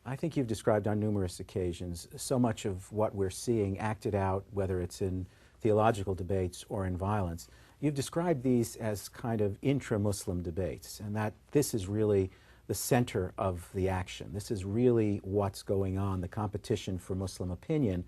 I think you've described on numerous occasions so much of what we're seeing acted out, whether it's in theological debates or in violence. You've described these as kind of intra-Muslim debates, and that this is really the center of the action. This is really what's going on, the competition for Muslim opinion.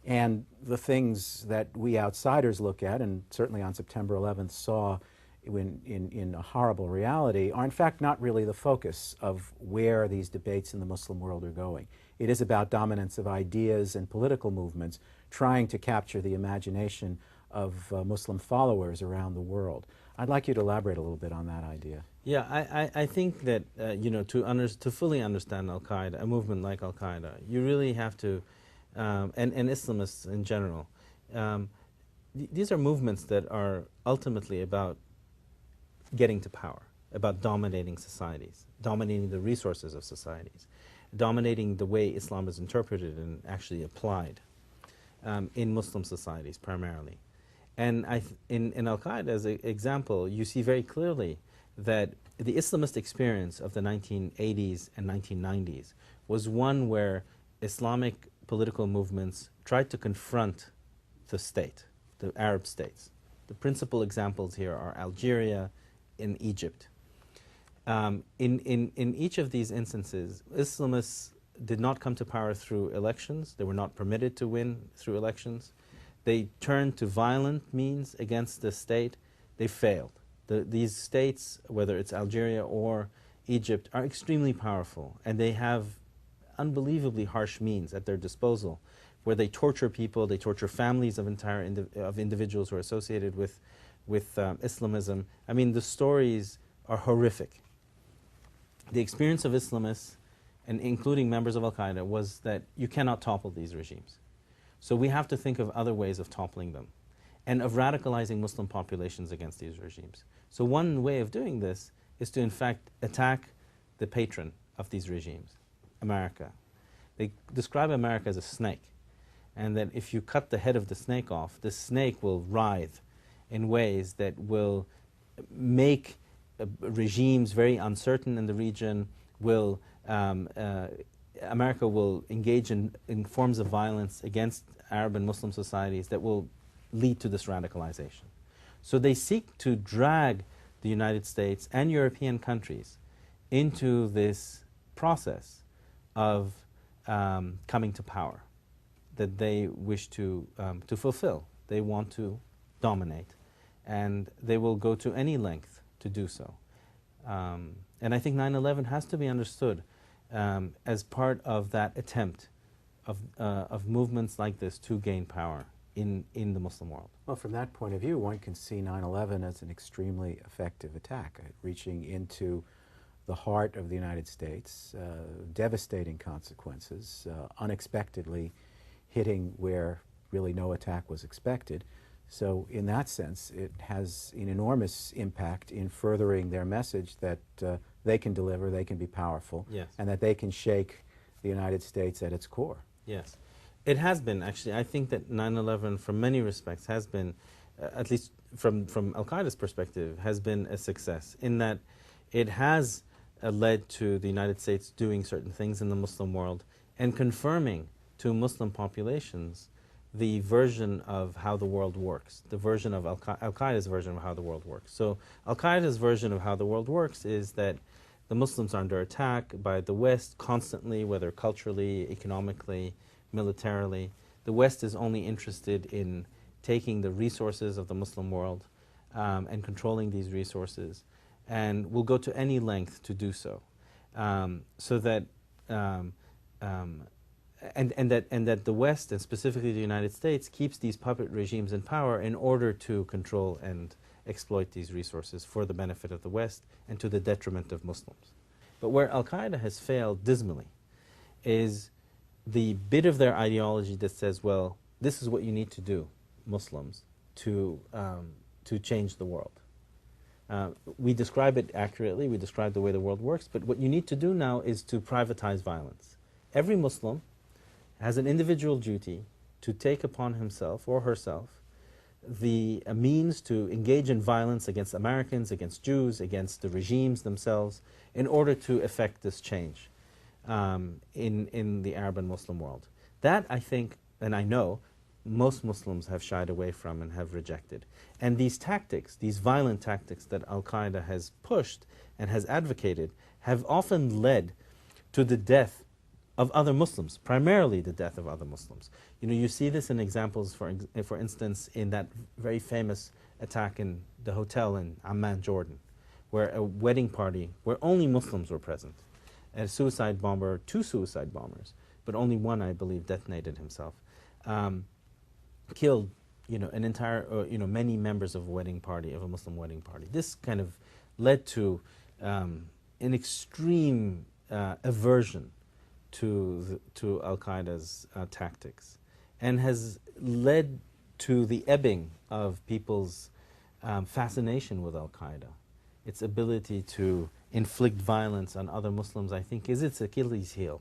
And the things that we outsiders look at, and certainly on September 11th saw in a horrible reality, are in fact not really the focus of where these debates in the Muslim world are going. It is about dominance of ideas and political movements trying to capture the imagination of Muslim followers around the world. I'd like you to elaborate a little bit on that idea. Yeah, I think that you know, to fully understand al-Qaeda, a movement like al-Qaeda, you really have to, and Islamists in general, these are movements that are ultimately about getting to power, about dominating societies, dominating the resources of societies, dominating the way Islam is interpreted and actually applied in Muslim societies primarily. And in al-Qaeda, as an example, you see very clearly that the Islamist experience of the 1980s and 1990s was one where Islamic political movements tried to confront the state, the Arab states. The principal examples here are Algeria and Egypt. In each of these instances, Islamists did not come to power through elections. They were not permitted to win through elections. They turned to violent means against the state. They failed. These states, whether it's Algeria or Egypt, are extremely powerful, and they have unbelievably harsh means at their disposal, where they torture people, they torture families of individuals who are associated with Islamism. I mean, the stories are horrific. The experience of Islamists, and including members of al-Qaeda, was that you cannot topple these regimes. So we have to think of other ways of toppling them and of radicalizing Muslim populations against these regimes. So one way of doing this is to, in fact, attack the patron of these regimes, America. They describe America as a snake, and that if you cut the head of the snake off, the snake will writhe in ways that will make regimes very uncertain in the region, America will engage in forms of violence against Arab and Muslim societies that will lead to this radicalization. So they seek to drag the United States and European countries into this process of coming to power that they wish to fulfill. They want to dominate, and they will go to any length to do so. And I think 9/11 has to be understood as part of that attempt of movements like this to gain power in the Muslim world. Well, from that point of view, one can see 9/11 as an extremely effective attack, reaching into the heart of the United States, devastating consequences, unexpectedly hitting where really no attack was expected. So in that sense, it has an enormous impact in furthering their message that they can deliver, they can be powerful, yes, and that they can shake the United States at its core. Yes. It has been, actually. I think that 9/11, from many respects, has been, at least from al-Qaeda's perspective, has been a success in that it has led to the United States doing certain things in the Muslim world and confirming to Muslim populations the version of how the world works, the version of al-Qaeda's version of how the world works. So al-Qaeda's version of how the world works is that the Muslims are under attack by the West constantly, whether culturally, economically, militarily. The West is only interested in taking the resources of the Muslim world and controlling these resources, and will go to any length to do so, so that and that the West, and specifically the United States, keeps these puppet regimes in power in order to control and exploit these resources for the benefit of the West and to the detriment of Muslims. But where al-Qaeda has failed dismally is the bit of their ideology that says, well, this is what you need to do, Muslims, to change the world. We describe it accurately, we describe the way the world works, but what you need to do now is to privatize violence. Every Muslim has an individual duty to take upon himself or herself the means to engage in violence against Americans, against Jews, against the regimes themselves, in order to effect this change. in the Arab and Muslim world. That, I think, and I know, most Muslims have shied away from and have rejected. And these tactics, these violent tactics that al-Qaeda has pushed and has advocated, have often led to the death of other Muslims, primarily the death of other Muslims. You know, you see this in examples, for instance, in that very famous attack in the hotel in Amman, Jordan, where a wedding party where only Muslims were present. A suicide bomber, two suicide bombers, but only one, I believe, detonated himself. Killed, you know, an entire, you know, many members of a wedding party, of a Muslim wedding party. This kind of led to an extreme aversion to al-Qaeda's tactics, and has led to the ebbing of people's fascination with al-Qaeda. Its ability to inflict violence on other Muslims, I think, is its Achilles heel.